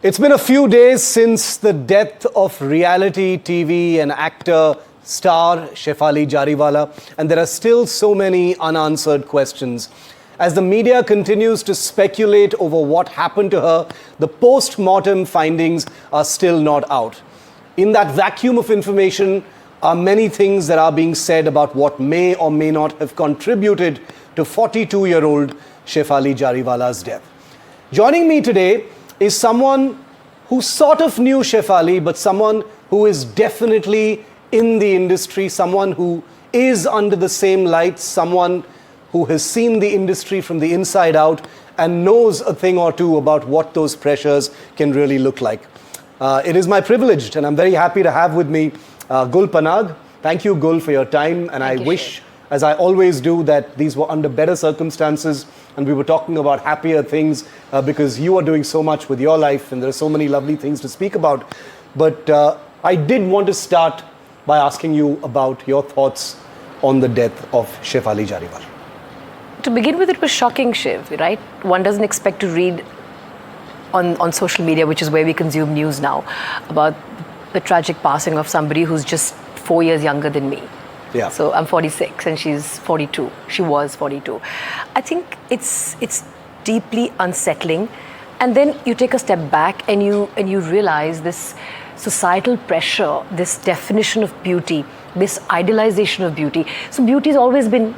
It's been a few days since the death of reality TV and actor star Shefali Jariwala, and there are still so many unanswered questions. As the media continues to speculate over what happened to her, the post-mortem findings are still not out. In that vacuum of information are many things that are being said about what may or may not have contributed to 42-year-old Shefali Jariwala's death. Joining me today is someone who sort of knew Shefali, but someone who is definitely in the industry, someone who is under the same lights, someone who has seen the industry from the inside out and knows a thing or two about what those pressures can really look like. It is my privilege, and I'm very happy to have with me Gul Panag. Thank you, Gul, for your time, and I wish, as I always do, that these were under better circumstances and we were talking about happier things because you are doing so much with your life and there are so many lovely things to speak about. But I did want to start by asking you about your thoughts on the death of Shefali Jariwala. To begin with, it was shocking, Shiv, right? One doesn't expect to read on social media, which is where we consume news now, about the tragic passing of somebody who's just 4 years younger than me. Yeah. So I'm 46 and she's 42. She was 42. I think it's deeply unsettling. And then you take a step back and you realize this societal pressure, this definition of beauty, this idealization of beauty. So beauty has always been,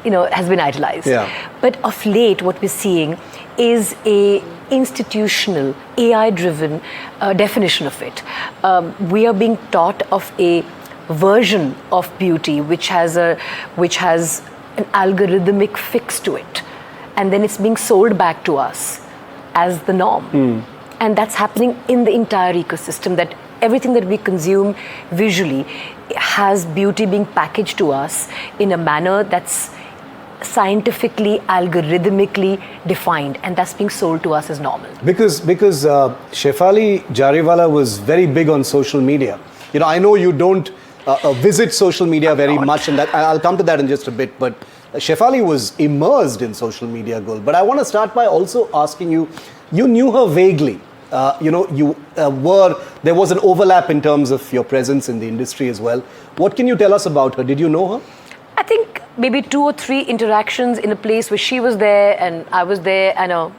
has been idolized. Yeah. But of late, what we're seeing is a institutional, AI-driven definition of it. We are being taught of a version of beauty which has an algorithmic fix to it, and then it's being sold back to us as the norm. And that's happening in the entire ecosystem, that everything that we consume visually has beauty being packaged to us in a manner that's scientifically, algorithmically defined, and that's being sold to us as normal. Because Shefali Jariwala was very big on social media. I know you don't visit social media very much, and that I'll come to that in just a bit, but Shefali was immersed in social media, Gul. But I want to start by also asking you, you knew her vaguely. There was an overlap in terms of your presence in the industry as well. What can you tell us about her? Did you know her? I think maybe 2 or 3 interactions in a place where she was there and I was there, and a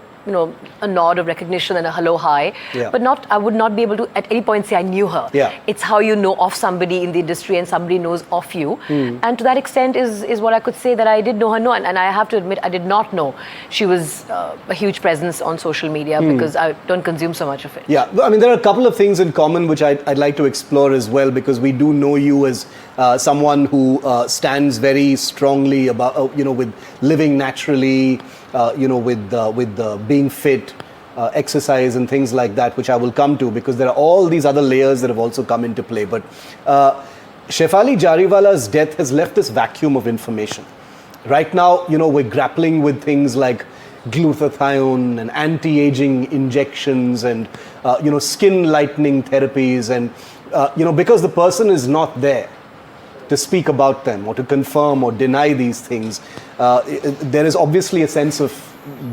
nod of recognition and a hello, hi. Yeah. But I would not be able to at any point say I knew her. Yeah. It's how you know of somebody in the industry and somebody knows of you. And to that extent is what I could say, that I did know her. No, and I have to admit, I did not know she was a huge presence on social media because I don't consume so much of it. Yeah, I mean, there are a couple of things in common which I'd like to explore as well, because we do know you as someone who stands very strongly about, with living naturally, with being fit, exercise and things like that, which I will come to, because there are all these other layers that have also come into play. But Shefali Jariwala's death has left this vacuum of information. Right now, we're grappling with things like glutathione and anti-aging injections and, skin lightening therapies. And, because the person is not there to speak about them or to confirm or deny these things, there is obviously a sense of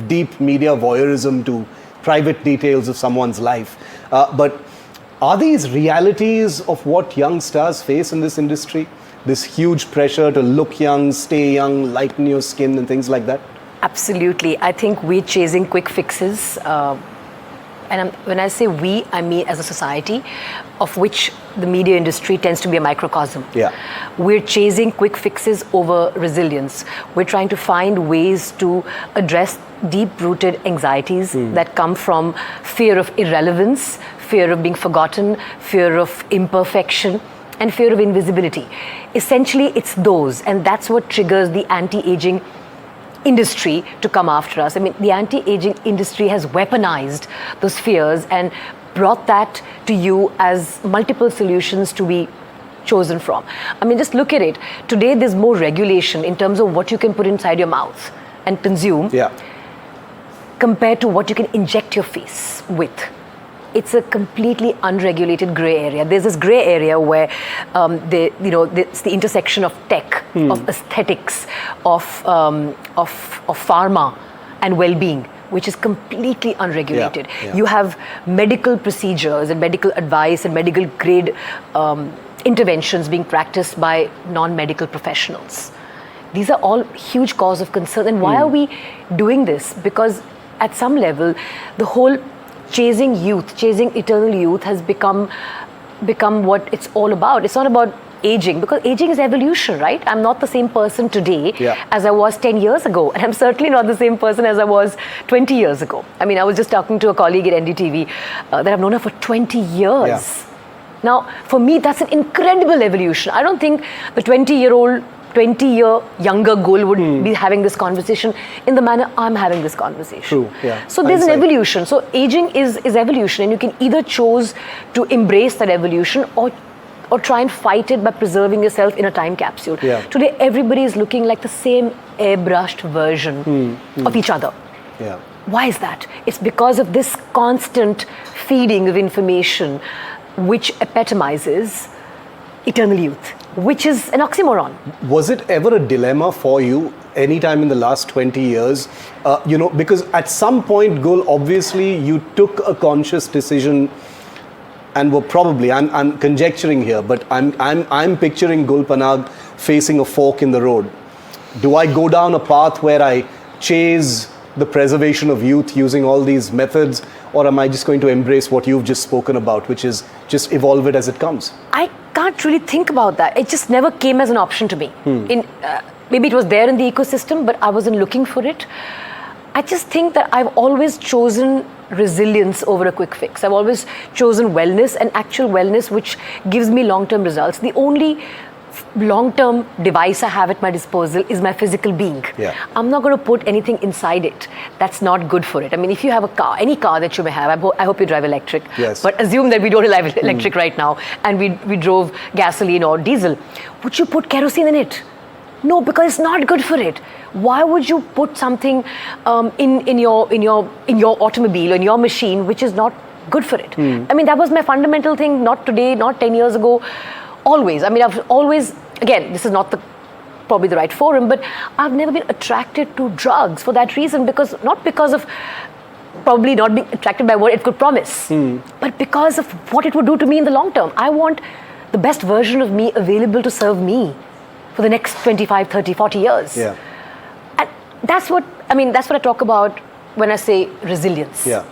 deep media voyeurism to private details of someone's life. But are these realities of what young stars face in this industry? This huge pressure to look young, stay young, lighten your skin and things like that? Absolutely. I think we're chasing quick fixes. And when I say we, I mean as a society, of which the media industry tends to be a microcosm. Yeah. We're chasing quick fixes over resilience. We're trying to find ways to address deep-rooted anxieties that come from fear of irrelevance, fear of being forgotten, fear of imperfection, and fear of invisibility. Essentially, it's those, and that's what triggers the anti-aging industry to come after us. I mean, the anti-aging industry has weaponized those fears and brought that to you as multiple solutions to be chosen from. I mean, just look at it. Today, there's more regulation in terms of what you can put inside your mouth and consume, compared to what you can inject your face with. It's a completely unregulated gray area. There's this gray area where it's the intersection of tech, of aesthetics, of pharma and well-being, which is completely unregulated. Yeah. You have medical procedures and medical advice and medical grade interventions being practiced by non-medical professionals. These are all huge cause of concern. And why are we doing this? Because at some level, the whole chasing youth, chasing eternal youth has become what it's all about. It's not about aging, because aging is evolution, right? I'm not the same person today as I was 10 years ago. And I'm certainly not the same person as I was 20 years ago. I mean, I was just talking to a colleague at NDTV that I've known her for 20 years. Yeah. Now, for me, that's an incredible evolution. I don't think the 20-year younger Gul would be having this conversation in the manner I'm having this conversation. True, yeah. So there's an evolution. So aging is evolution, and you can either choose to embrace that evolution or try and fight it by preserving yourself in a time capsule. Yeah. Today, everybody is looking like the same airbrushed version of each other. Yeah. Why is that? It's because of this constant feeding of information which epitomizes eternal youth, which is an oxymoron. Was it ever a dilemma for you anytime in the last 20 years? Because at some point, Gul, obviously you took a conscious decision and were probably, I'm conjecturing here, but I'm picturing Gul Panag facing a fork in the road. Do I go down a path where I chase the preservation of youth using all these methods, or am I just going to embrace what you've just spoken about, which is just evolve it as it comes? I can't really think about that. It just never came as an option to me. Maybe it was there in the ecosystem, but I wasn't looking for it. I just think that I've always chosen resilience over a quick fix. I've always chosen wellness, and actual wellness which gives me long-term results. The only long-term device I have at my disposal is my physical being. Yeah. I'm not going to put anything inside it that's not good for it. I mean, if you have a car, any car that you may have, I hope you drive electric. Yes. But assume that we don't drive electric right now, and we drove gasoline or diesel. Would you put kerosene in it? No, because it's not good for it. Why would you put something in your automobile or in your machine which is not good for it? I mean, that was my fundamental thing. Not today, not 10 years ago. Always. I mean, I've always, again, this is not probably the right forum, but I've never been attracted to drugs for that reason, not because of probably not being attracted by what it could promise, but because of what it would do to me in the long term. I want the best version of me available to serve me for the next 25, 30, 40 years. Yeah. And that's what I talk about when I say resilience. Yeah.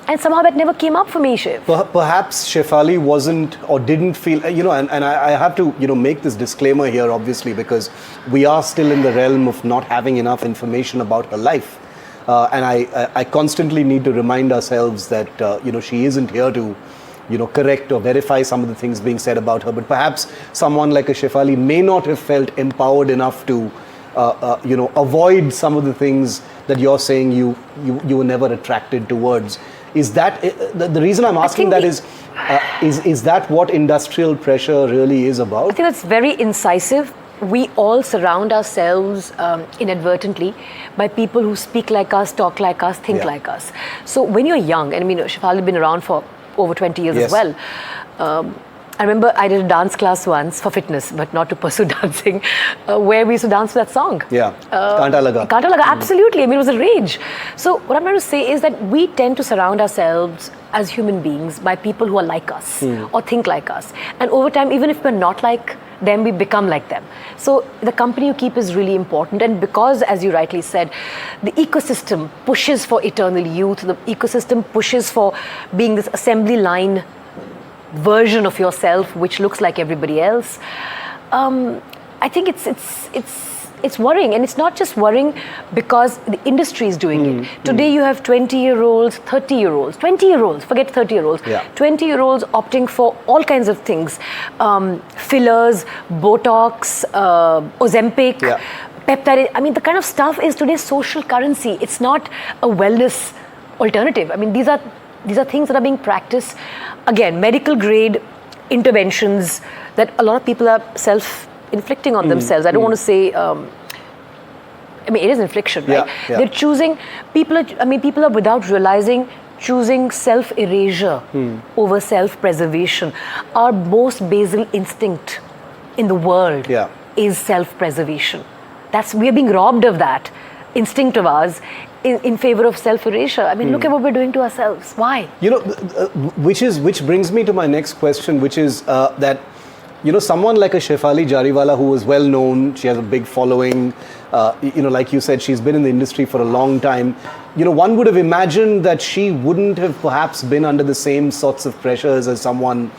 And somehow that never came up for me, Shiv. Perhaps Shefali wasn't or didn't feel, and I have to, make this disclaimer here, obviously, because we are still in the realm of not having enough information about her life. And I constantly need to remind ourselves that, she isn't here to, correct or verify some of the things being said about her. But perhaps someone like a Shefali may not have felt empowered enough to, avoid some of the things that you're saying you were never attracted towards. Is that the reason I'm asking that is that what industrial pressure really is about? I think that's very incisive. We all surround ourselves inadvertently by people who speak like us, talk like us, think like us. So when you're young, and Shefali has been around for over 20 years as well. I remember I did a dance class once for fitness, but not to pursue dancing, where we used to dance to that song. Yeah, Kanta Laga. Kanta Laga, absolutely. I mean, it was a rage. So what I'm trying to say is that we tend to surround ourselves as human beings by people who are like us or think like us. And over time, even if we're not like them, we become like them. So the company you keep is really important. And because, as you rightly said, the ecosystem pushes for eternal youth, the ecosystem pushes for being this assembly line version of yourself which looks like everybody else. I think it's worrying, and it's not just worrying because the industry is doing it. Today you have 20-year-olds, 30-year-olds, 20-year-olds, forget 30-year-olds, 20-year-olds opting for all kinds of things, fillers, Botox, Ozempic, peptide. I mean, the kind of stuff is today's social currency. It's not a wellness alternative. I mean, these are things that are being practiced, again, medical grade interventions that a lot of people are self-inflicting on themselves. I don't want to say, it is infliction, right? They're choosing, people are without realizing, choosing self-erasure over self-preservation. Our most basal instinct in the world is self-preservation. We are being robbed of that instinct of ours in favor of self-erasure. I mean, look at what we're doing to ourselves. Why? You know, which brings me to my next question, which is that, you know, someone like a Shefali Jariwala, who is well known, she has a big following, you know, like you said, she's been in the industry for a long time. You know, one would have imagined that she wouldn't have perhaps been under the same sorts of pressures as someone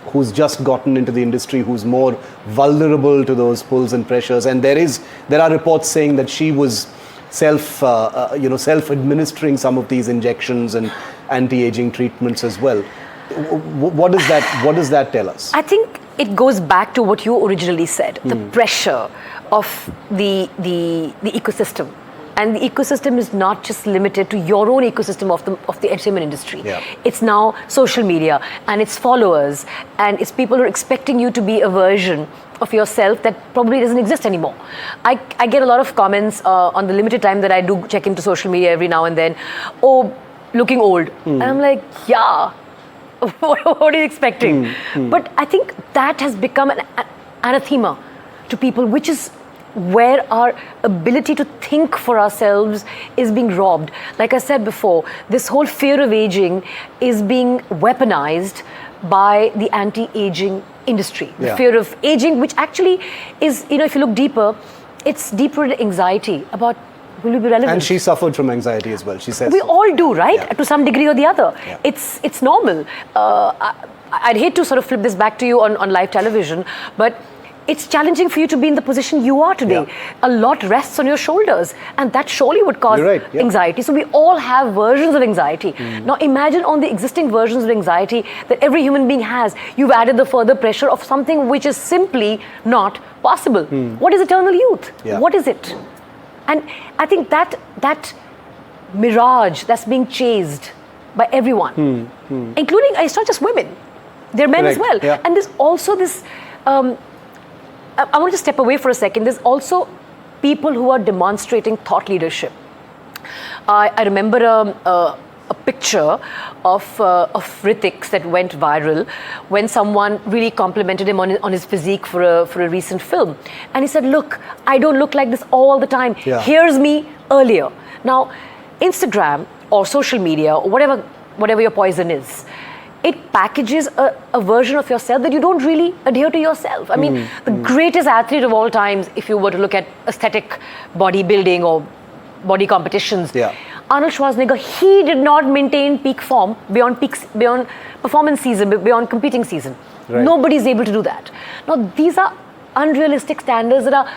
who's just gotten into the industry, who's more vulnerable to those pulls and pressures. And there are reports saying that she was self-administering some of these injections and anti-aging treatments as well. What does that tell us? I think it goes back to what you originally said, the pressure of the ecosystem. And the ecosystem is not just limited to your own ecosystem of the entertainment industry. Yeah. It's now social media and its followers, and it's people who are expecting you to be a version of yourself that probably doesn't exist anymore. I get a lot of comments on the limited time that I do check into social media every now and then. Oh, looking old. And I'm like, yeah. What are you expecting? But I think that has become an anathema to people, which is where our ability to think for ourselves is being robbed. Like I said before, this whole fear of aging is being weaponized by the anti-aging industry. The fear of aging, which actually is, you know, if you look deeper, it's deep-rooted anxiety about will you be relevant? And she suffered from anxiety as well, she says. We so. all do, right? Yeah. To some degree or the other. Yeah. It's normal. I'd hate to sort of flip this back to you on live television, but it's challenging for you to be in the position you are today. Yeah. A lot rests on your shoulders, and that surely would cause anxiety. So we all have versions of anxiety. Now imagine on the existing versions of anxiety that every human being has, you've added the further pressure of something which is simply not possible. What is eternal youth? Yeah. What is it? And I think that mirage that's being chased by everyone, including, it's not just women, they're men as well. Yeah. And there's also this, I want to step away for a second. There's also people who are demonstrating thought leadership. I remember a picture of Hrithik's that went viral when someone really complimented him on his physique for a recent film. And he said, look, I don't look like this all the time. Yeah. Here's me earlier. Now, Instagram or social media or whatever your poison is, it packages a version of yourself that you don't really adhere to yourself. I mean, the greatest athlete of all times, if you were to look at aesthetic bodybuilding or body competitions, Arnold Schwarzenegger, he did not maintain peak form beyond performance season, beyond competing season. Right. Nobody's able to do that. Now, these are unrealistic standards that are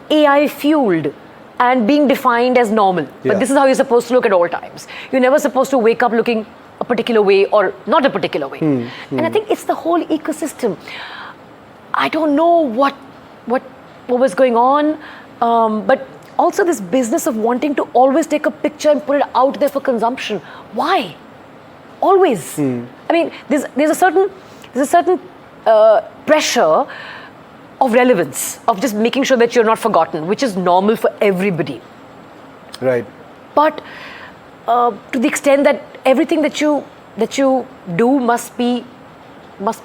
AI fueled and being defined as normal. But this is how you're supposed to look at all times. You're never supposed to wake up looking a particular way or not a particular way. And I think it's the whole ecosystem. I don't know what was going on, but also this business of wanting to always take a picture and put it out there for consumption. Why? Always. I mean, there's a certain pressure of relevance, of just making sure that you're not forgotten, which is normal for everybody. Right. But to the extent that everything that you do must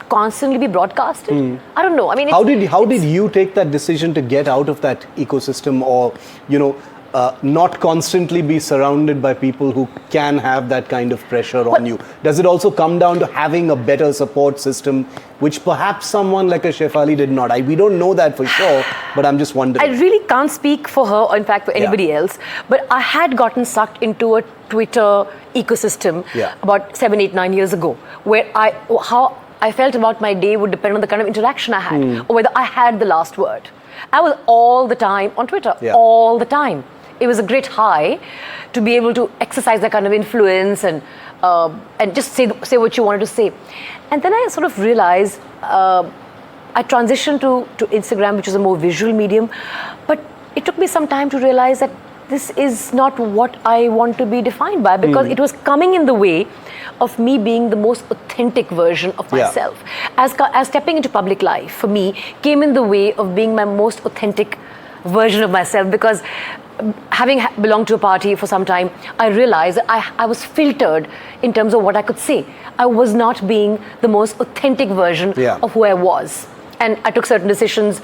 constantly be broadcasted. I don't know. I mean, how did you take that decision to get out of that ecosystem, or not constantly be surrounded by people who can have that kind of pressure on you? Does it also come down to having a better support system, which perhaps someone like a Shefali did not? We don't know that for sure, but I'm just wondering. I really can't speak for her, or in fact for anybody else, but I had gotten sucked into a Twitter ecosystem about 7, 8, 9 years ago, where how I felt about my day would depend on the kind of interaction I had, or whether I had the last word. I was all the time on Twitter, all the time. It was a great high to be able to exercise that kind of influence and just say what you wanted to say. And then I sort of realized I transitioned to Instagram, which is a more visual medium, but it took me some time to realize that this is not what I want to be defined by, because it was coming in the way of me being the most authentic version of myself. As stepping into public life, for me, came in the way of being my most authentic version of myself, because having belonged to a party for some time, I realized that I was filtered in terms of what I could say. I was not being the most authentic version of who I was. And I took certain decisions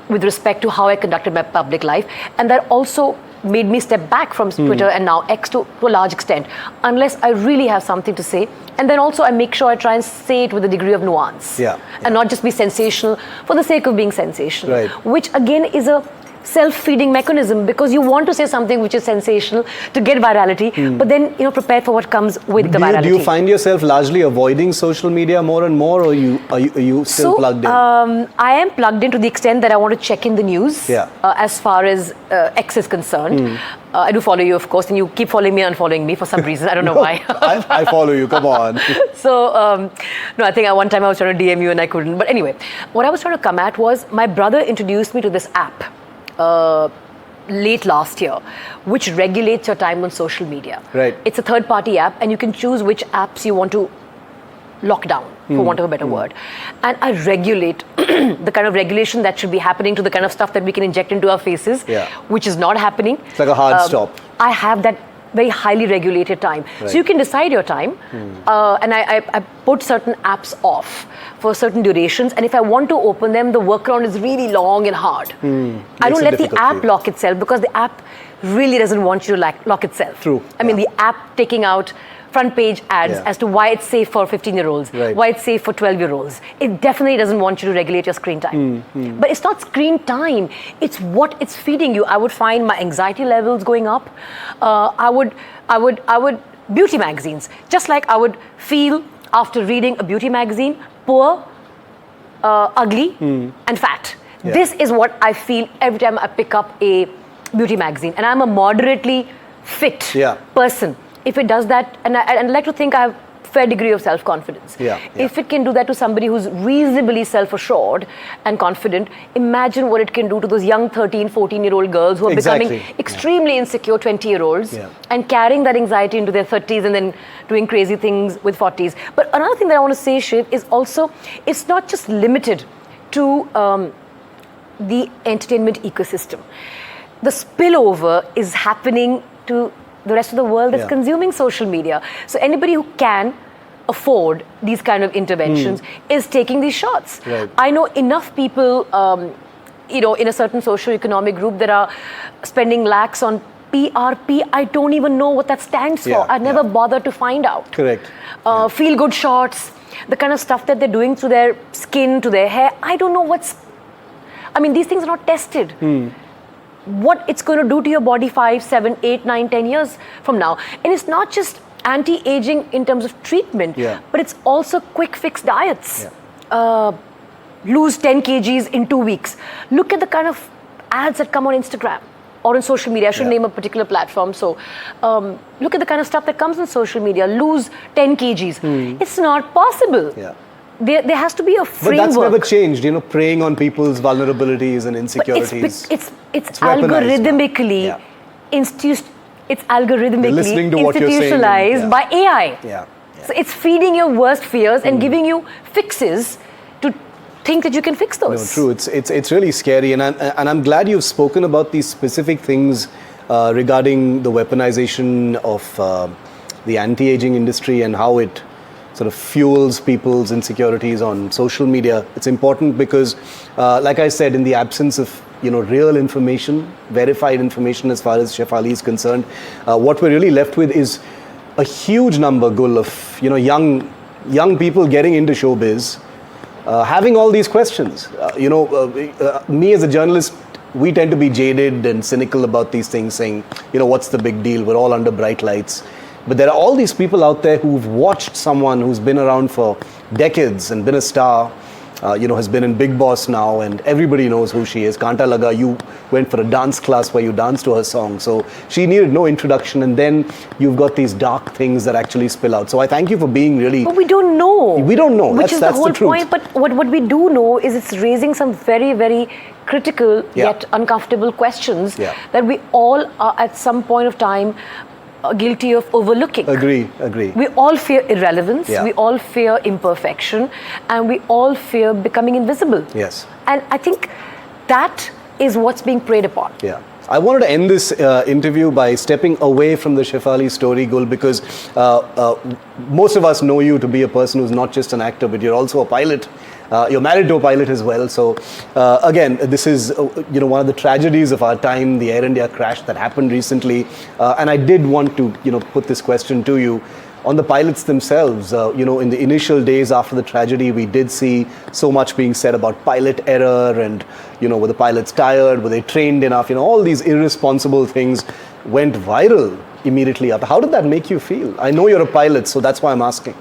with respect to how I conducted my public life. And that also made me step back from Twitter and now X to a large extent, unless I really have something to say. And then also I make sure I try and say it with a degree of nuance. And not just be sensational for the sake of being sensational. Which again is a self-feeding mechanism, because you want to say something which is sensational to get virality, but then prepare for what comes with the virality. Do you find yourself largely avoiding social media more and more, or are you still plugged in? I am plugged in to the extent that I want to check in the news as far as X is concerned. I do follow you, of course, and you keep following me and unfollowing me for some reason. I don't know why. I follow you, come on. So, no, I think at one time I was trying to DM you and I couldn't. But anyway, what I was trying to come at was, my brother introduced me to this app late last year, which regulates your time on social media. It's a third-party app, and you can choose which apps you want to lock down, for want of a better word. And I regulate the kind of regulation that should be happening to the kind of stuff that we can inject into our faces, which is not happening. It's like a hard stop. I have that very highly regulated time. So you can decide your time, and I put certain apps off for certain durations, and if I want to open them, the workaround is really long and hard. I don't let the app lock itself, because the app really doesn't want you to lock itself. I mean, the app taking out front page ads as to why it's safe for 15-year-olds, why it's safe for 12-year-olds. It definitely doesn't want you to regulate your screen time. But it's not screen time, it's what it's feeding you. I would find my anxiety levels going up. I would beauty magazines, just like I would feel after reading a beauty magazine, poor, ugly, and fat. This is what I feel every time I pick up a beauty magazine. And I'm a moderately fit person. If it does that, and I'd like to think I have a fair degree of self-confidence. If it can do that to somebody who's reasonably self-assured and confident, imagine what it can do to those young 13, 14-year-old girls who are becoming extremely insecure 20-year-olds and carrying that anxiety into their 30s and then doing crazy things with 40s. But another thing that I want to say, Shiv, is also, it's not just limited to the entertainment ecosystem. The spillover is happening to the rest of the world that's consuming social media. So anybody who can afford these kind of interventions is taking these shots. I know enough people, in a certain socio-economic group that are spending lakhs on PRP. I don't even know what that stands for. I never bothered to find out. Feel-good shots, the kind of stuff that they're doing to their skin, to their hair. I don't know these things are not tested. What it's going to do to your body 5, 7, 8, 9, 10 years from now. And it's not just anti-aging in terms of treatment, but it's also quick fix diets. Lose 10 kgs in 2 weeks. Look at the kind of ads that come on Instagram or on social media. I shouldn't name a particular platform. So look at the kind of stuff that comes on social media. Lose 10 kgs. It's not possible. There has to be a framework. But that's never changed, preying on people's vulnerabilities and insecurities. It's algorithmically institutionalized by AI. So it's feeding your worst fears and giving you fixes to think that you can fix those. No, true. It's really scary, and I'm glad you've spoken about these specific things regarding the weaponization of the anti-aging industry and how it sort of fuels people's insecurities on social media. It's important because, like I said, in the absence of real information, verified information as far as Shefali is concerned, what we're really left with is a huge number, Gul, of young people getting into showbiz, having all these questions. Me as a journalist, we tend to be jaded and cynical about these things, saying, what's the big deal? We're all under bright lights. But there are all these people out there who've watched someone who's been around for decades and been a star, has been in Big Boss now, and everybody knows who she is. Kanta Laga, you went for a dance class where you danced to her song. So she needed no introduction, and then you've got these dark things that actually spill out. So I thank you for being really... But we don't know. We don't know. Which is the whole truth. point. But what we do know is it's raising some very, very critical yet uncomfortable questions that we all are at some point of time guilty of overlooking. Agree. We all fear irrelevance, we all fear imperfection, and we all fear becoming invisible. Yes. And I think that is what's being preyed upon. I wanted to end this interview by stepping away from the Shefali story, Gul, because most of us know you to be a person who's not just an actor, but you're also a pilot. You're married to a pilot as well. So again, this is one of the tragedies of our time, the Air India crash that happened recently. And I did want to put this question to you. On the pilots themselves, in the initial days after the tragedy, we did see so much being said about pilot error and, were the pilots tired? Were they trained enough? All these irresponsible things went viral immediately after. How did that make you feel? I know you're a pilot, so that's why I'm asking.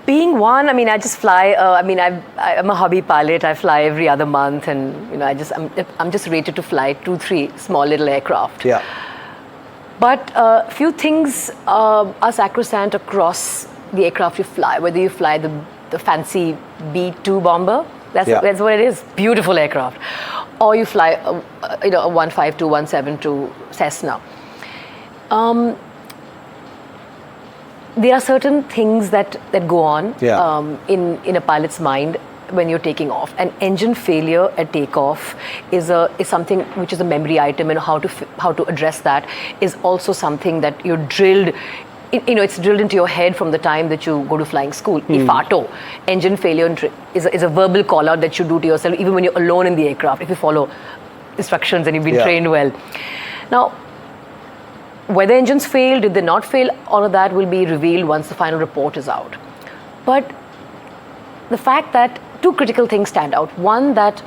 Being one, I just fly. I'm a hobby pilot. I fly every other month, and I'm just rated to fly 2-3 small little aircraft. Yeah. But few things are sacrosanct across the aircraft you fly. Whether you fly the fancy B-2 bomber, that's what it is, beautiful aircraft, or you fly a 152, 172 Cessna. There are certain things that go on in a pilot's mind when you're taking off. And engine failure at takeoff is something which is a memory item, and how to address that is also something that you're drilled. It's drilled into your head from the time that you go to flying school. IFATO, engine failure, is a verbal call out that you do to yourself, even when you're alone in the aircraft, if you follow instructions and you've been trained well. Now, whether engines failed, did they not fail, all of that will be revealed once the final report is out. But the fact that two critical things stand out. One, that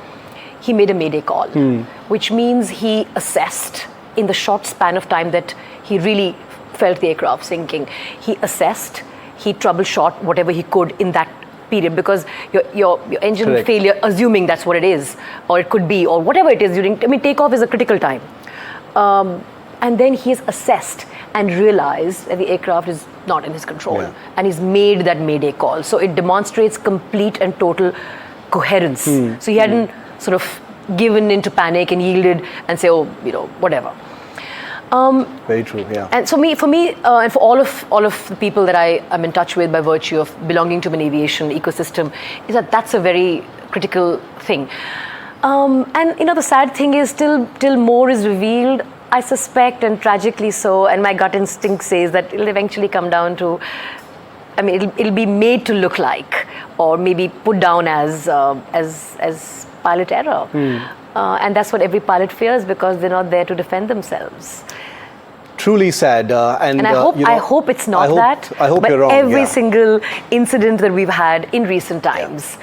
he made a mayday call, which means he assessed in the short span of time that he really felt the aircraft sinking. He assessed, he troubleshot whatever he could in that period, because your engine failure, assuming that's what it is, or it could be, or whatever it is takeoff is a critical time. And then he has assessed and realized that the aircraft is not in his control, and he's made that mayday call. So it demonstrates complete and total coherence. So he hadn't sort of given into panic and yielded and say, whatever. Very true, yeah. And so for me, and for all of the people that I am in touch with by virtue of belonging to an aviation ecosystem, is that's a very critical thing. And the sad thing is, till more is revealed, I suspect, and tragically so, and my gut instinct says that it'll eventually come down to, it'll be made to look like, or maybe put down as pilot error. And that's what every pilot fears, because they're not there to defend themselves. Truly sad. And I hope it's not that. I hope but you're wrong. Every single incident that we've had in recent times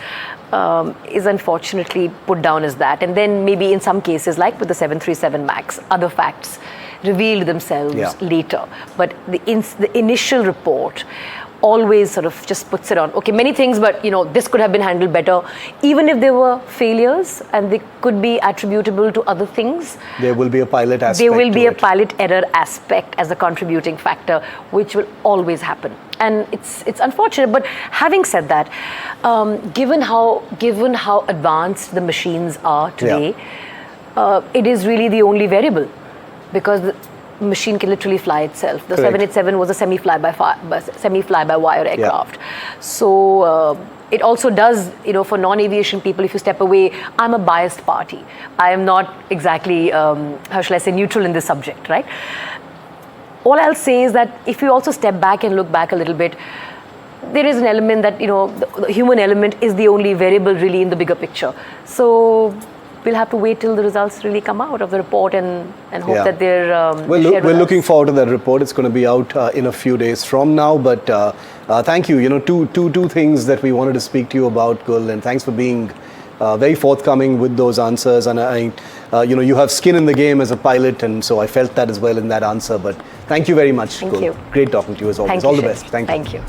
is unfortunately put down as that. And then maybe in some cases, like with the 737 MAX, other facts revealed themselves later. But the initial report always sort of just puts it on. Okay, many things, but this could have been handled better. Even if there were failures and they could be attributable to other things, there will be a pilot aspect. There will be a pilot error aspect as a contributing factor, which will always happen. And it's unfortunate. But having said that, given how advanced the machines are today, it is really the only variable, because the machine can literally fly itself. The 787 was a semi fly-by-wire aircraft. So it also does, for non-aviation people, if you step away, I'm a biased party. I am not exactly, how shall I say, neutral in this subject, right? All I'll say is that if you also step back and look back a little bit, there is an element that, the human element is the only variable really in the bigger picture. So we'll have to wait till the results really come out of the report and hope that they're we're looking forward to that report. It's going to be out in a few days from now. But thank you. Two things that we wanted to speak to you about, Gul, and thanks for being very forthcoming with those answers. And you have skin in the game as a pilot, and so I felt that as well in that answer. But thank you very much, Gul. Thank you. Great talking to you as always. Thank you, All the Shiv. best. Thank you. Thank you.